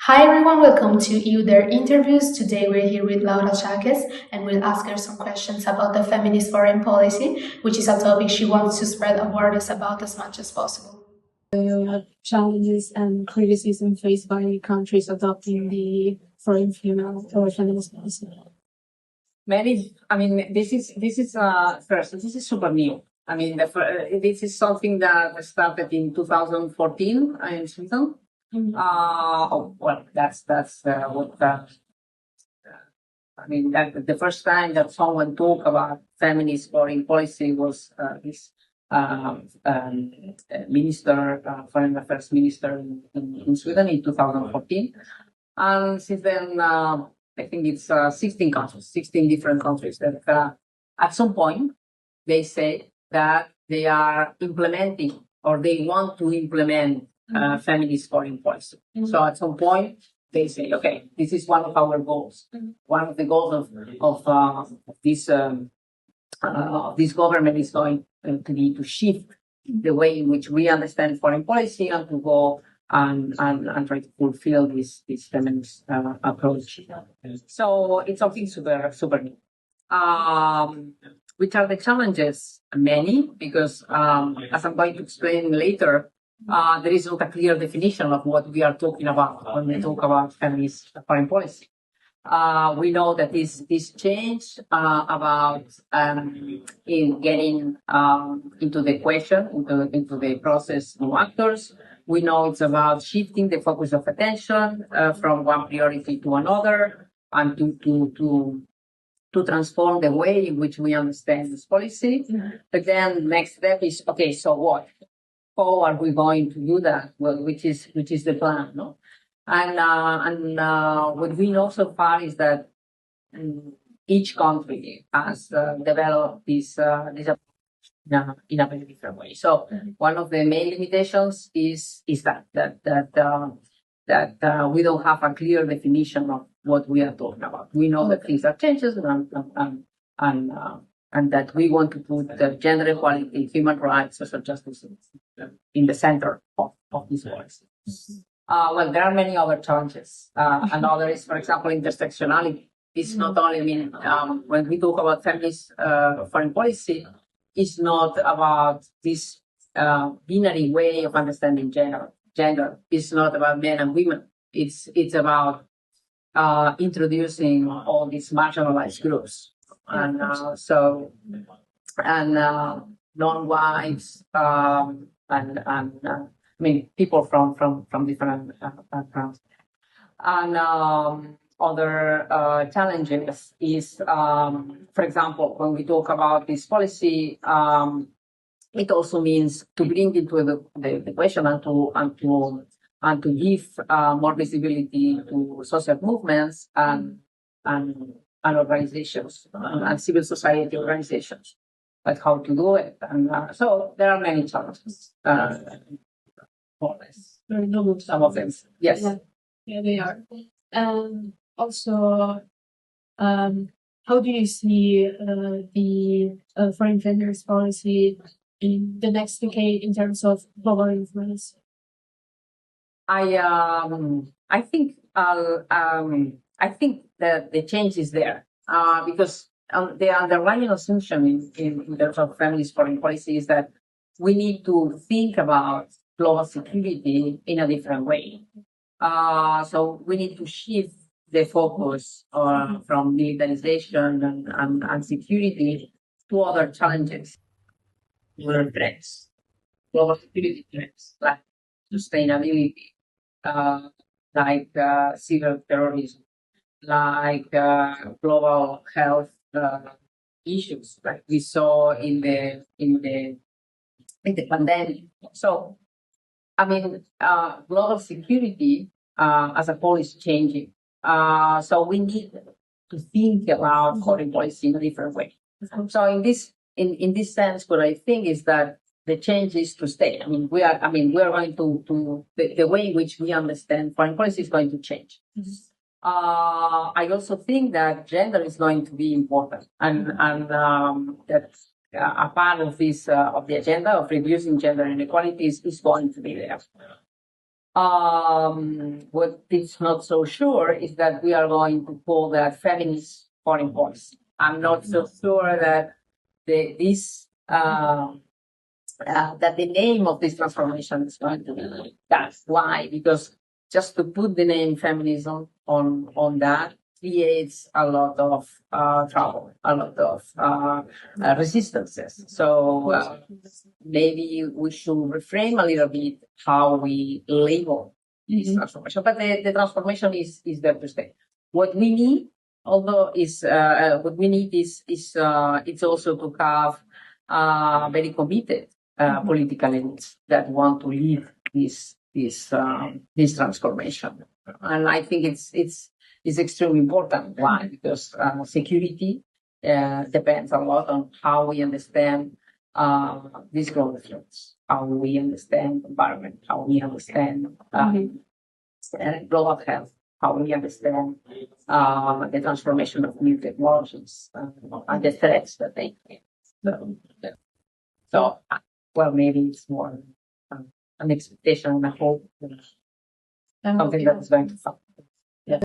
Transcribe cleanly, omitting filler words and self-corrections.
Hi everyone, welcome to EU Their Interviews. Today we're here with Laura Chaqués and we'll ask her some questions about the feminist foreign policy, which is a topic she wants to spread awareness about as much as possible. Challenges and criticism faced by countries adopting the foreign female or feminist policy. This is first. This is super new. This is something that started in 2014 in Sweden. That's what. The first time that someone talked about feminist foreign policy was this foreign affairs minister in Sweden in 2014, and since then I think it's 16 countries, 16 different countries that at some point they say that they are implementing or they want to implement feminist foreign policy. So at some point they say, okay, this is one of our goals. One of the goals of this government is going to be to shift the way in which we understand foreign policy and to go and try to fulfill this feminist approach. So it's something super new. Which are the challenges? Many, because as I'm going to explain later, there is not a clear definition of what we are talking about when we talk about feminist foreign policy. We know that this change about in getting into the question, into the process of actors. We know it's about shifting the focus of attention from one priority to another, and to transform the way in which we understand this policy. But then next step is, okay, so what? How are we going to do that? Well, which is the plan, no? And what we know so far is that each country has developed this approach in a very different way. So one of the main limitations is that we don't have a clear definition of what we are talking about. We know that things are changes and that we want to put the gender equality, human rights, social justice in the center of this policy. Well, there are many other challenges. Another is, for example, intersectionality. It's not only, when we talk about feminist foreign policy, it's not about this binary way of understanding gender. It's not about men and women. It's about introducing all these marginalized groups, and non-whites, people from different backgrounds. And other challenges is, for example, when we talk about this policy, it also means to bring into the question and to give more visibility to social movements and organizations and civil society organizations, like how to do it. And so there are many challenges. More or less. Some of them, yes. Yeah, they are. Also, how do you see the foreign feminist policy in the next decade in terms of global influence? I think that the change is there because the underlying assumption in terms of feminist foreign policy is that we need to think about global security in a different way. So we need to shift the focus from militarization and security to other challenges, other threats, global security threats like sustainability, like cyber terrorism, like global health issues, like we saw in the pandemic. So, global security as a whole is changing. So we need to think about foreign policy in a different way. So in this sense, what I think is that the change is to stay. We are going to the way in which we understand foreign policy is going to change. I also think that gender is going to be important, and that a part of this of the agenda of reducing gender inequalities is going to be there. What is not so sure is that we are going to call that feminist foreign policy. I'm not so sure that that the name of this transformation is going to be that. Why? Because just to put the name feminism on that creates a lot of trouble, a lot of resistances. So maybe we should reframe a little bit how we label this transformation. But the transformation is there to stay. What we need, although, is it's also to have very committed political elites that want to lead this transformation. And I think it's extremely important. Why? Because security depends a lot on how we understand these global threats, how we understand environment, how we understand global health, how we understand the transformation of new technologies and the threats that they create. So, well, maybe it's more an expectation and a hope, something that is going to happen.